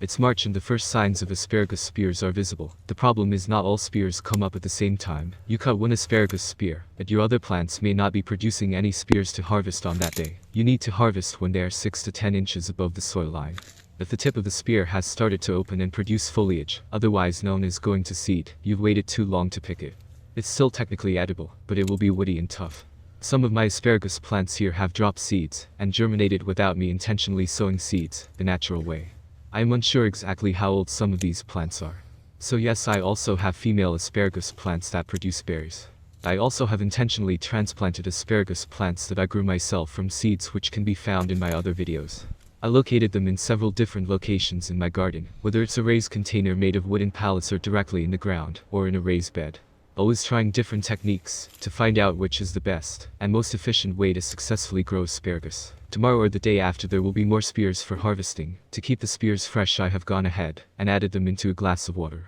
It's March and the first signs of asparagus spears are visible. The problem is not all spears come up at the same time. You cut one asparagus spear, but your other plants may not be producing any spears to harvest on that day. You need to harvest when they are 6 to 10 inches above the soil line. If the tip of the spear has started to open and produce foliage, otherwise known as going to seed, you've waited too long to pick it. It's still technically edible, but it will be woody and tough. Some of my asparagus plants here have dropped seeds, and germinated without me intentionally sowing seeds, the natural way. I am unsure exactly how old some of these plants are. So yes, I also have female asparagus plants that produce berries. I also have intentionally transplanted asparagus plants that I grew myself from seeds, which can be found in my other videos. I located them in several different locations in my garden, whether it's a raised container made of wooden pallets or directly in the ground, or in a raised bed. Always trying different techniques to find out which is the best and most efficient way to successfully grow asparagus. Tomorrow or the day after there will be more spears for harvesting. To keep the spears fresh, I have gone ahead and added them into a glass of water.